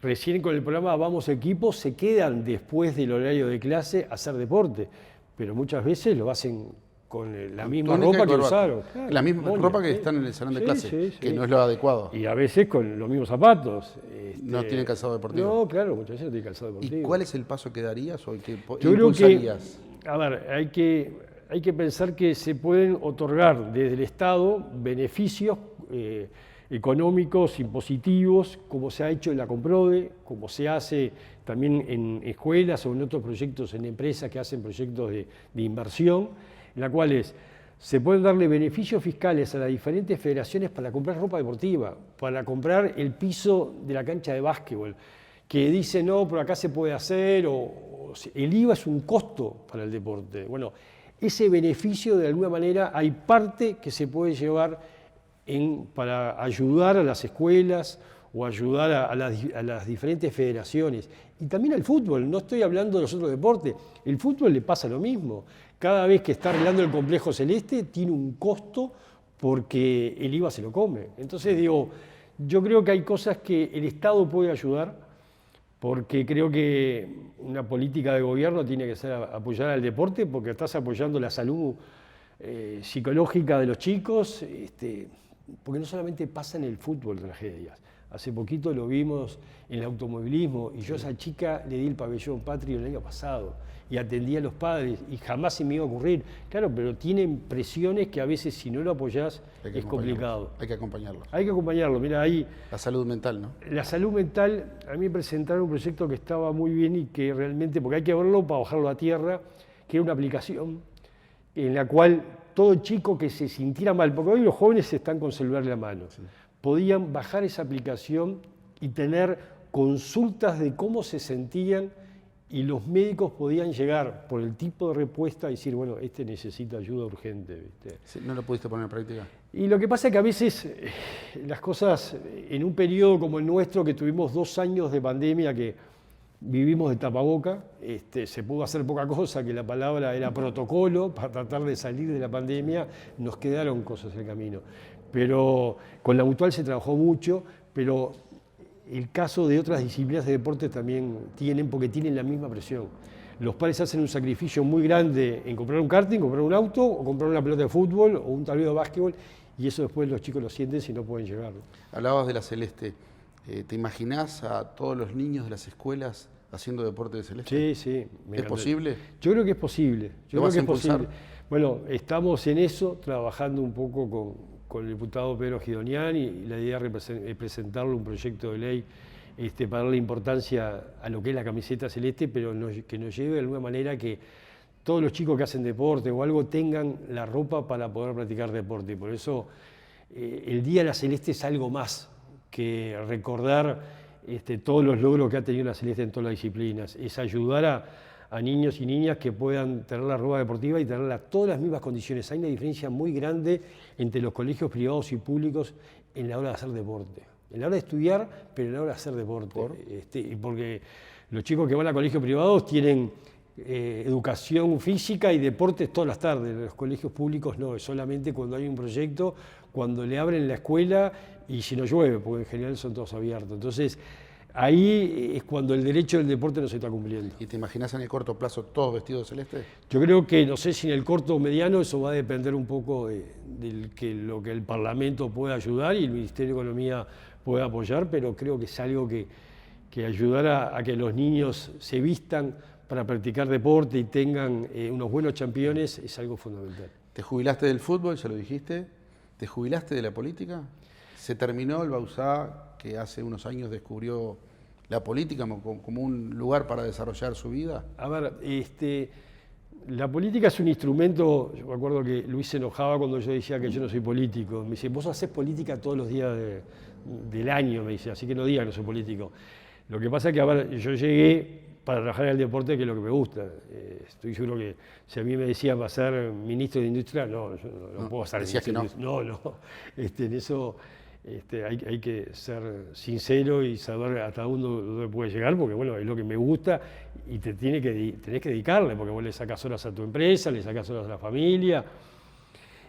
[SPEAKER 2] recién con el programa Vamos Equipo se quedan después del horario de clase a hacer deporte, pero muchas veces lo hacen con la misma ropa que usaron. Claro,
[SPEAKER 1] la misma ropa que están en el salón de clase, que no es lo adecuado.
[SPEAKER 2] Y a veces con los mismos zapatos.
[SPEAKER 1] No tienen calzado deportivo.
[SPEAKER 2] No, claro, muchas veces no tienen calzado deportivo.
[SPEAKER 1] ¿Y cuál es el paso que darías o que
[SPEAKER 2] Yo
[SPEAKER 1] impulsarías?
[SPEAKER 2] Creo que, a ver, hay que pensar que se pueden otorgar desde el Estado beneficios económicos, impositivos, como se ha hecho en la Comprode, como se hace también en escuelas o en otros proyectos, en empresas que hacen proyectos de inversión, en la cual se pueden darle beneficios fiscales a las diferentes federaciones para comprar ropa deportiva, para comprar el piso de la cancha de básquetbol, que dice no, pero acá se puede hacer, o el IVA es un costo para el deporte. Bueno, ese beneficio de alguna manera hay parte que se puede llevar para ayudar a las escuelas o ayudar a las diferentes federaciones. Y también al fútbol, no estoy hablando de los otros deportes, el fútbol le pasa lo mismo. Cada vez que está arreglando el complejo celeste tiene un costo porque el IVA se lo come. Entonces digo, yo creo que hay cosas que el Estado puede ayudar, porque creo que una política de gobierno tiene que ser apoyar al deporte, porque estás apoyando la salud psicológica de los chicos, porque no solamente pasa en el fútbol tragedias. Hace poquito lo vimos en el automovilismo y yo a esa chica le di el pabellón patrio el año pasado y atendí a los padres y jamás se me iba a ocurrir. Claro, pero tienen presiones que a veces si no lo apoyás es complicado.
[SPEAKER 1] Hay que acompañarlos.
[SPEAKER 2] Hay que acompañarlo. Mira, ahí...
[SPEAKER 1] La salud mental, ¿no?
[SPEAKER 2] La salud mental, a mí me presentaron un proyecto que estaba muy bien y que realmente, porque hay que verlo para bajarlo a tierra, que era una aplicación en la cual todo chico que se sintiera mal, porque hoy los jóvenes están con celular en la mano, podían bajar esa aplicación y tener consultas de cómo se sentían y los médicos podían llegar por el tipo de respuesta y decir, bueno, necesita ayuda urgente. ¿Viste?
[SPEAKER 1] Sí, ¿no lo pudiste poner en práctica? Y
[SPEAKER 2] lo que pasa es que a veces las cosas, en un periodo como el nuestro, que tuvimos 2 años de pandemia que vivimos de tapaboca, se pudo hacer poca cosa, que la palabra era protocolo, para tratar de salir de la pandemia, nos quedaron cosas en el camino. pero con la Mutual se trabajó mucho, pero el caso de otras disciplinas de deporte también tienen, porque tienen la misma presión. Los padres hacen un sacrificio muy grande en comprar un karting, comprar un auto, o comprar una pelota de fútbol, o un tablero de básquetbol, y eso después los chicos lo sienten si no pueden llegar.
[SPEAKER 1] Hablabas de la Celeste. ¿Te imaginás a todos los niños de las escuelas haciendo deporte de Celeste?
[SPEAKER 2] Sí, sí.
[SPEAKER 1] ¿Es posible?
[SPEAKER 2] Yo creo que es posible.
[SPEAKER 1] ¿Lo vas a impulsar?
[SPEAKER 2] Bueno, estamos en eso, trabajando un poco con el diputado Pedro Gidonian, y la idea es presentarle un proyecto de ley para darle importancia a lo que es la camiseta celeste, pero que nos lleve de alguna manera que todos los chicos que hacen deporte o algo tengan la ropa para poder practicar deporte. Por eso el Día de la Celeste es algo más que recordar todos los logros que ha tenido la Celeste en todas las disciplinas. Es ayudar a niños y niñas que puedan tener la ropa deportiva y tenerla a todas las mismas condiciones. Hay una diferencia muy grande entre los colegios privados y públicos en la hora de hacer deporte. En la hora de estudiar, pero en la hora de hacer deporte. Porque los chicos que van a colegios privados tienen educación física y deportes todas las tardes. En los colegios públicos no, es solamente cuando hay un proyecto, cuando le abren la escuela y si no llueve, porque en general son todos abiertos. Entonces, ahí es cuando el derecho del deporte no se está cumpliendo.
[SPEAKER 1] ¿Y te imaginas en el corto plazo todos vestidos de celeste?
[SPEAKER 2] Yo creo que, no sé si en el corto o mediano, eso va a depender un poco de lo que el Parlamento pueda ayudar y el Ministerio de Economía pueda apoyar, pero creo que es algo que ayudará a que los niños se vistan para practicar deporte y tengan unos buenos campeones, es algo fundamental.
[SPEAKER 1] ¿Te jubilaste del fútbol, ya lo dijiste? ¿Te jubilaste de la política? ¿Se terminó el Bauzá que hace unos años descubrió la política como un lugar para desarrollar su vida?
[SPEAKER 2] A ver, la política es un instrumento. Yo me acuerdo que Luis se enojaba cuando yo decía que yo no soy político. Me dice, vos hacés política todos los días del año, me dice, así que no digas que no soy político. Lo que pasa es que, a ver, yo llegué para trabajar en el deporte, que es lo que me gusta. Estoy seguro que si a mí me decían para ser ministro de Industria, no, yo no puedo estar
[SPEAKER 1] decías que no.
[SPEAKER 2] No. En eso hay que ser sincero y saber hasta dónde puede llegar, porque bueno, es lo que me gusta y tenés que dedicarle, porque vos le sacas horas a tu empresa, le sacas horas a la familia.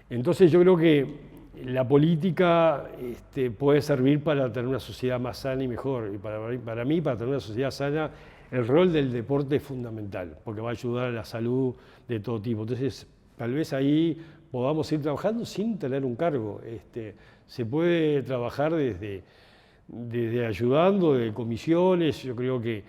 [SPEAKER 2] Entonces yo creo que la política puede servir para tener una sociedad más sana y mejor. Y para mí, para tener una sociedad sana, el rol del deporte es fundamental, porque va a ayudar a la salud de todo tipo. Entonces, tal vez ahí podamos ir trabajando sin tener un cargo. Se puede trabajar desde ayudando, de comisiones. Yo creo que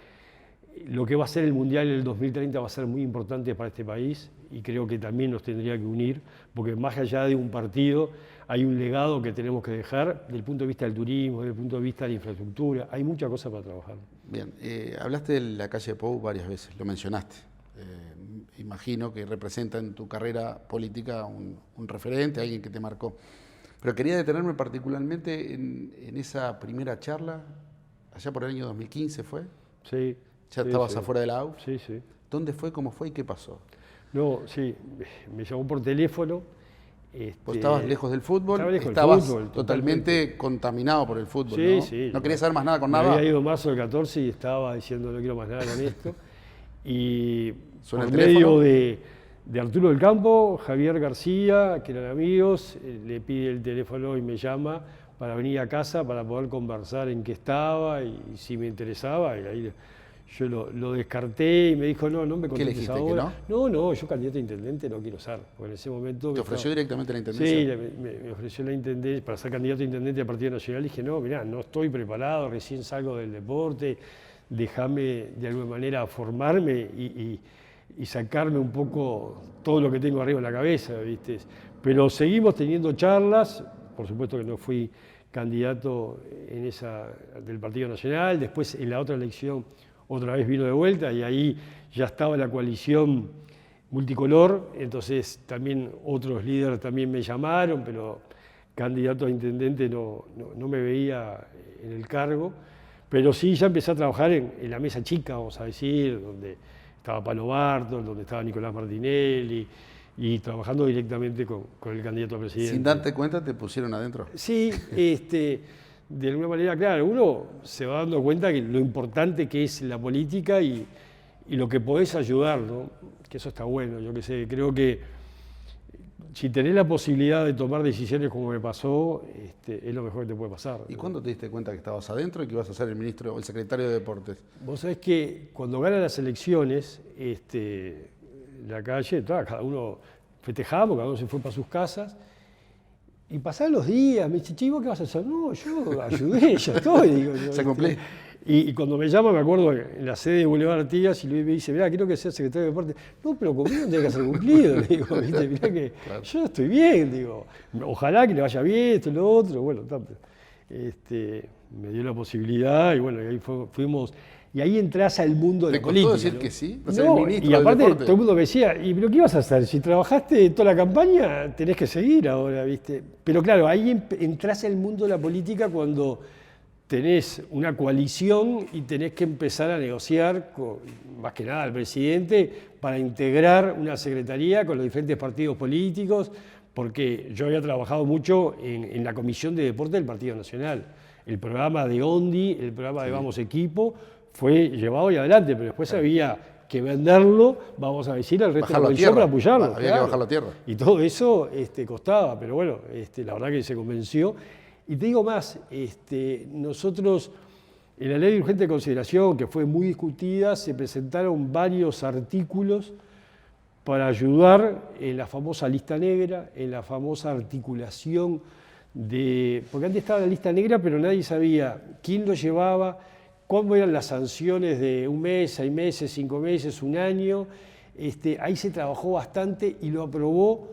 [SPEAKER 2] lo que va a ser el Mundial en el 2030 va a ser muy importante para este país y creo que también nos tendría que unir, porque más allá de un partido hay un legado que tenemos que dejar desde el punto de vista del turismo, desde el punto de vista de la infraestructura. Hay mucha cosa para trabajar.
[SPEAKER 1] Bien, hablaste de la calle Pou varias veces, lo mencionaste. Imagino que representa en tu carrera política un referente, alguien que te marcó. Pero quería detenerme particularmente en esa primera charla, allá por el año 2015 ¿fue?
[SPEAKER 2] Sí.
[SPEAKER 1] ¿Ya estabas afuera de la AUF?
[SPEAKER 2] Sí, sí.
[SPEAKER 1] ¿Dónde fue, cómo fue y qué pasó?
[SPEAKER 2] No, sí, me llamó por teléfono.
[SPEAKER 1] Vos estabas lejos del fútbol,
[SPEAKER 2] estaba lejos
[SPEAKER 1] estabas
[SPEAKER 2] del fútbol,
[SPEAKER 1] totalmente contaminado por el fútbol,
[SPEAKER 2] sí,
[SPEAKER 1] ¿no?
[SPEAKER 2] Sí.
[SPEAKER 1] No querías saber más nada con
[SPEAKER 2] me
[SPEAKER 1] nada.
[SPEAKER 2] Había ido en marzo del 14 y estaba diciendo no quiero más nada con esto. Y
[SPEAKER 1] ¿Suena
[SPEAKER 2] por
[SPEAKER 1] el teléfono?
[SPEAKER 2] medio de Arturo del Campo, Javier García, que eran amigos, le pide el teléfono y me llama para venir a casa para poder conversar en qué estaba y si me interesaba. Y ahí yo lo descarté y me dijo, no me contestes ahora. No, yo candidato a intendente no quiero ser, porque en ese momento...
[SPEAKER 1] ¿Te ofreció directamente la intendencia?
[SPEAKER 2] Sí, me ofreció la intendencia para ser candidato a intendente del Partido Nacional. Y dije, no, mirá, no estoy preparado, recién salgo del deporte, déjame de alguna manera formarme y sacarme un poco todo lo que tengo arriba en la cabeza, ¿viste? Pero seguimos teniendo charlas, por supuesto que no fui candidato en esa del Partido Nacional, después en la otra elección otra vez vino de vuelta y ahí ya estaba la coalición multicolor, entonces también otros líderes también me llamaron, pero candidato a intendente no me veía en el cargo, pero sí ya empecé a trabajar en la mesa chica, vamos a decir, donde estaba Palo Bartol, donde estaba Nicolás Martinelli, y trabajando directamente con el candidato a presidente.
[SPEAKER 1] Sin darte cuenta te pusieron adentro.
[SPEAKER 2] Sí, de alguna manera, claro, uno se va dando cuenta que lo importante que es la política y lo que podés ayudar, ¿no? Que eso está bueno, yo qué sé, creo que si tenés la posibilidad de tomar decisiones como me pasó, es lo mejor que te puede pasar.
[SPEAKER 1] ¿Y cuándo te diste cuenta que estabas adentro y que ibas a ser el ministro o el secretario de Deportes?
[SPEAKER 2] Vos sabés que cuando ganan las elecciones, la calle, cada uno festejaba, cada uno se fue para sus casas, y pasaban los días, me dice, chico, ¿qué vas a hacer? No, yo ayudé, ya estoy. Digo,
[SPEAKER 1] Se cumplí.
[SPEAKER 2] Y cuando me llama, me acuerdo, en la sede de Boulevard Artigas, y Luis me dice, mirá, quiero que seas secretario de Deportes. No, pero conmigo tiene que ser cumplido. Le digo, ¿viste? Mirá que claro, yo estoy bien, digo, ojalá que le vaya bien, esto y lo otro. Bueno, me dio la posibilidad, y bueno, y ahí fuimos. Y ahí entras al mundo de la política.
[SPEAKER 1] ¿Te costó decir, ¿no?, que sí? ¿Vas a ser
[SPEAKER 2] No,
[SPEAKER 1] el ministro
[SPEAKER 2] y aparte
[SPEAKER 1] del
[SPEAKER 2] todo el mundo me decía, ¿y pero qué ibas a hacer? Si trabajaste toda la campaña, tenés que seguir ahora, ¿viste? Pero claro, ahí entras al mundo de la política cuando tenés una coalición y tenés que empezar a negociar, más que nada al presidente, para integrar una secretaría con los diferentes partidos políticos, porque yo había trabajado mucho en la Comisión de Deporte del Partido Nacional. El programa de Ondi, el programa de Vamos Equipo, fue llevado y adelante, pero después había que venderlo, vamos a decir, al resto de la coalición para apoyarlo.
[SPEAKER 1] Había
[SPEAKER 2] claro,
[SPEAKER 1] que bajarlo a tierra.
[SPEAKER 2] Y todo eso costaba, pero bueno, la verdad que se convenció. Y te digo más, nosotros en la ley de urgente consideración, que fue muy discutida, se presentaron varios artículos para ayudar en la famosa lista negra, en la famosa articulación porque antes estaba la lista negra, pero nadie sabía quién lo llevaba, cuándo eran las sanciones de 1 mes, 6 meses, 5 meses, 1 año. Ahí se trabajó bastante y lo aprobó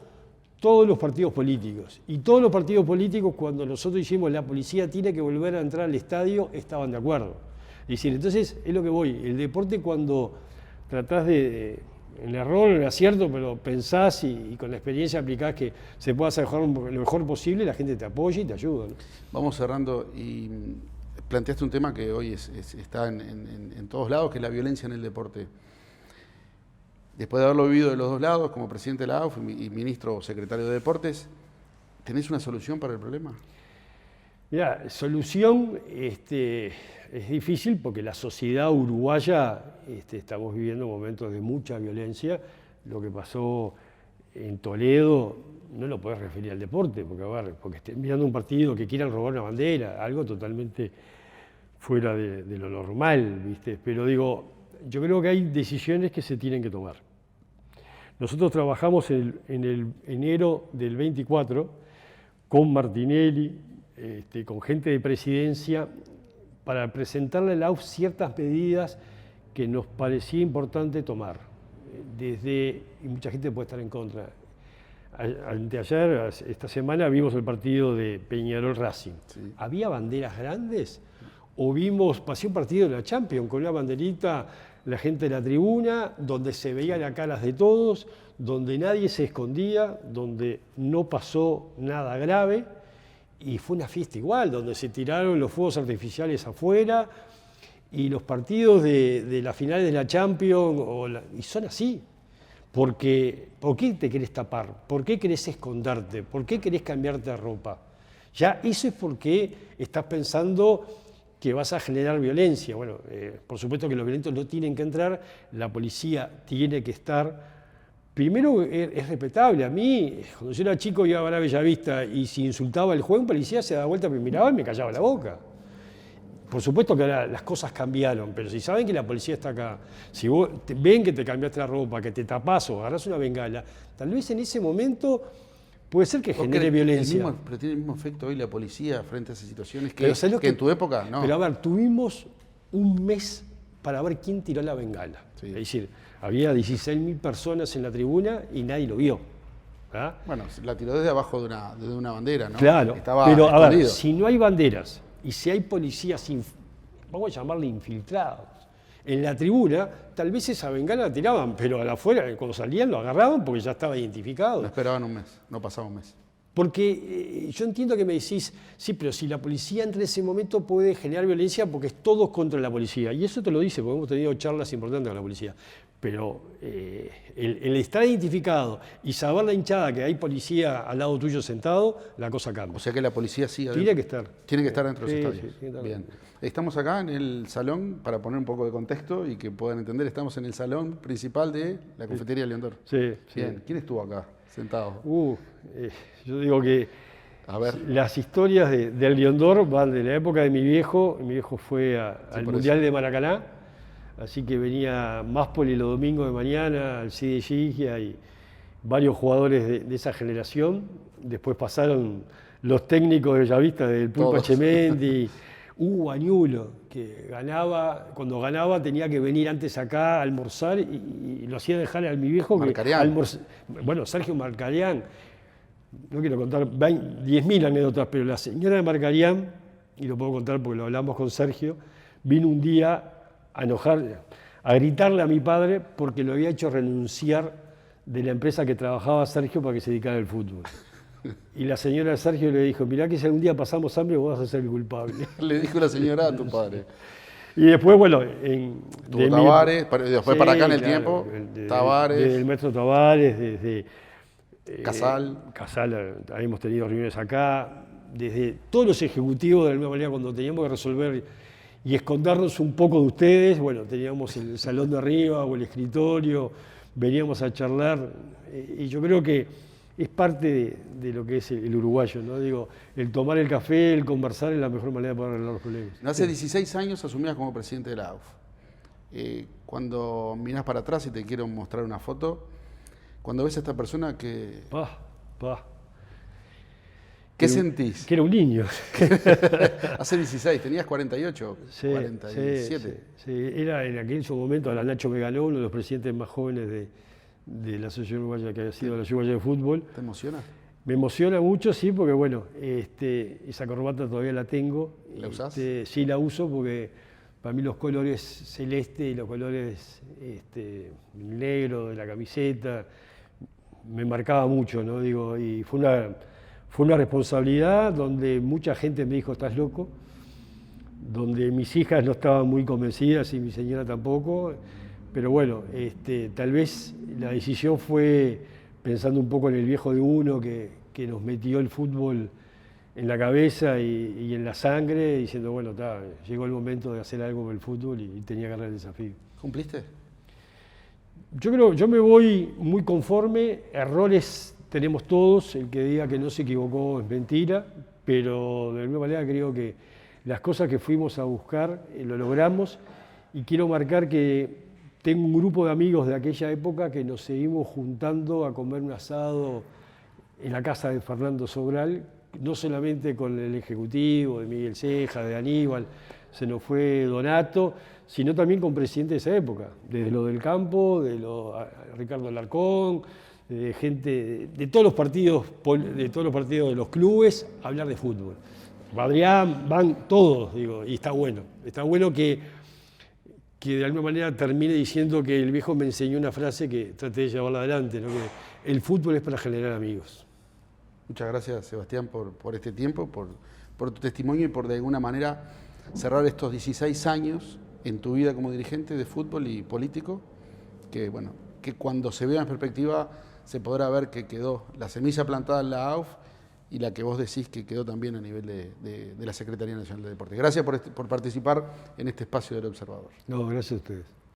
[SPEAKER 2] todos los partidos políticos. Y todos los partidos políticos, cuando nosotros hicimos la policía tiene que volver a entrar al estadio, estaban de acuerdo. Es decir, entonces es lo que voy. El deporte, cuando tratás en el error, en el acierto, pero pensás y con la experiencia aplicás que se pueda hacer lo mejor posible, la gente te apoya y te ayuda, ¿no?
[SPEAKER 1] Vamos cerrando, y planteaste un tema que hoy está en todos lados, que es la violencia en el deporte. Después de haberlo vivido de los dos lados, como presidente de la AUF y ministro o secretario de Deportes, ¿tenés una solución para el problema?
[SPEAKER 2] Mira, solución es difícil porque la sociedad uruguaya estamos viviendo momentos de mucha violencia. Lo que pasó en Toledo no lo podés referir al deporte, porque estén mirando un partido que quieran robar una bandera, algo totalmente fuera de lo normal, ¿viste? Pero digo, yo creo que hay decisiones que se tienen que tomar. Nosotros trabajamos en el enero del 24 con Martinelli, con gente de presidencia, para presentarle a la AUF ciertas medidas que nos parecía importante tomar. Y mucha gente puede estar en contra. Anteayer, esta semana, vimos el partido de Peñarol Racing. Sí. ¿Había banderas grandes? ¿O pasé un partido de la Champions con una banderita, la gente de la tribuna, donde se veían las caras de todos, donde nadie se escondía, donde no pasó nada grave? Y fue una fiesta igual, donde se tiraron los fuegos artificiales afuera, y los partidos de las finales de la Champions, y son así. Porque, ¿por qué te querés tapar? ¿Por qué querés esconderte? ¿Por qué querés cambiarte de ropa? Ya eso es porque estás pensando que vas a generar violencia. Bueno, por supuesto que los violentos no tienen que entrar, la policía tiene que estar. Primero, es respetable. A mí, cuando yo era chico, iba a la Bellavista y si insultaba al juez, un policía se daba vuelta, me miraba y me callaba la boca. Por supuesto que ahora las cosas cambiaron, pero si saben que la policía está acá, si vos ven que te cambiaste la ropa, que te tapás o agarrás una bengala, tal vez en ese momento puede ser que genere violencia.
[SPEAKER 1] Pero tiene el mismo efecto hoy la policía frente a esas situaciones que en tu época, ¿no?
[SPEAKER 2] Pero a ver, tuvimos 1 mes para ver quién tiró la bengala. Sí. Es decir, había 16.000 personas en la tribuna y nadie lo vio. ¿Ah?
[SPEAKER 1] Bueno, la tiró desde abajo de una bandera, ¿no?
[SPEAKER 2] Claro,
[SPEAKER 1] estaba
[SPEAKER 2] pero
[SPEAKER 1] escondido.
[SPEAKER 2] A ver, si no hay banderas y si hay policías, vamos a llamarle infiltrados, en la tribuna, tal vez esa bengala la tiraban, pero afuera, cuando salían, lo agarraban porque ya estaba identificado.
[SPEAKER 1] No esperaban 1 mes, no pasaba 1 mes.
[SPEAKER 2] Porque yo entiendo que me decís, sí, pero si la policía entra en ese momento puede generar violencia porque es todos contra la policía. Y eso te lo dice, porque hemos tenido charlas importantes con la policía. Pero el estar identificado y saber la hinchada que hay policía al lado tuyo sentado, la cosa cambia.
[SPEAKER 1] O sea que la policía sí
[SPEAKER 2] tiene que estar.
[SPEAKER 1] Tiene que estar dentro de los
[SPEAKER 2] sí,
[SPEAKER 1] estadios. Bien. Estamos acá en el salón, para poner un poco de contexto y que puedan entender, estamos en el salón principal de la cafetería León d'Or.
[SPEAKER 2] Sí,
[SPEAKER 1] Bien. ¿Quién estuvo acá? sentado?
[SPEAKER 2] Yo digo que
[SPEAKER 1] A ver.
[SPEAKER 2] las historias del León d'Or van de la época de mi viejo. Mi viejo fue al Mundial de Maracaná, así que venía Máspoli los domingos de mañana, al Cide Gigia y varios jugadores de esa generación. Después pasaron los técnicos de Bellavista, del Pulpa Chemendi, Añulo, que ganaba, cuando ganaba tenía que venir antes acá a almorzar y lo hacía dejar a mi viejo que bueno, Sergio Marcarián, no quiero contar 10.000 anécdotas, pero la señora de Marcarián, y lo puedo contar porque lo hablamos con Sergio, vino un día a gritarle a mi padre porque lo había hecho renunciar de la empresa que trabajaba Sergio para que se dedicara al fútbol. Y la señora de Sergio le dijo, mirá que si algún día pasamos hambre vos vas a ser el culpable.
[SPEAKER 1] Le dijo la señora a tu padre.
[SPEAKER 2] Y después, bueno,
[SPEAKER 1] tuvo Tavares, después para acá en el tiempo, Tavares.
[SPEAKER 2] Desde el maestro Tavares, desde
[SPEAKER 1] Casal,
[SPEAKER 2] hemos tenido reuniones acá, desde todos los ejecutivos, de la misma manera cuando teníamos que resolver y escondernos un poco de ustedes, bueno, teníamos el salón de arriba o el escritorio, veníamos a charlar, y yo creo que es parte de lo que es el uruguayo, ¿no? Digo, el tomar el café, el conversar es la mejor manera de poder arreglar los problemas.
[SPEAKER 1] Hace 16 años asumías como presidente de la AUF. Cuando mirás para atrás y te quiero mostrar una foto, cuando ves a esta persona que... ¿Qué sentís?
[SPEAKER 2] Que era un niño.
[SPEAKER 1] Hace 16, tenías 48,
[SPEAKER 2] sí,
[SPEAKER 1] 47.
[SPEAKER 2] Sí, era en aquel momento, la Nacho me ganó, uno de los presidentes más jóvenes de la Asociación Uruguaya, que ha sido la Asociación Uruguaya de Fútbol.
[SPEAKER 1] ¿Te emociona?
[SPEAKER 2] Me emociona mucho, sí, porque bueno, esa corbata todavía la tengo.
[SPEAKER 1] ¿La usás?
[SPEAKER 2] Sí, la uso porque para mí los colores celeste y los colores negro de la camiseta me marcaba mucho, ¿no? Digo, y fue una responsabilidad donde mucha gente me dijo, estás loco, donde mis hijas no estaban muy convencidas y mi señora tampoco. Pero bueno, tal vez la decisión fue pensando un poco en el viejo de uno que nos metió el fútbol en la cabeza y en la sangre, diciendo, bueno, llegó el momento de hacer algo con el fútbol y tenía que agarrar el desafío.
[SPEAKER 1] ¿Cumpliste?
[SPEAKER 2] Yo me voy muy conforme, errores tenemos todos, el que diga que no se equivocó es mentira, pero de alguna manera creo que las cosas que fuimos a buscar lo logramos y quiero marcar que tengo un grupo de amigos de aquella época que nos seguimos juntando a comer un asado en la casa de Fernando Sobral, no solamente con el ejecutivo, de Miguel Ceja, de Aníbal, se nos fue Donato, sino también con presidentes de esa época, desde lo del campo, Ricardo Alarcón, de gente de todos los partidos de los clubes, a hablar de fútbol. Adrián, van todos, digo, y está bueno que de alguna manera termine diciendo que el viejo me enseñó una frase que traté de llevarla adelante, ¿no? Que el fútbol es para generar amigos.
[SPEAKER 1] Muchas gracias, Sebastián, por este tiempo, por tu testimonio y por de alguna manera cerrar estos 16 años en tu vida como dirigente de fútbol y político, que bueno, que cuando se vea en perspectiva se podrá ver que quedó la semilla plantada en la AUF y la que vos decís que quedó también a nivel de la Secretaría Nacional de Deportes. Gracias por participar en este espacio del Observador.
[SPEAKER 2] No, gracias a ustedes.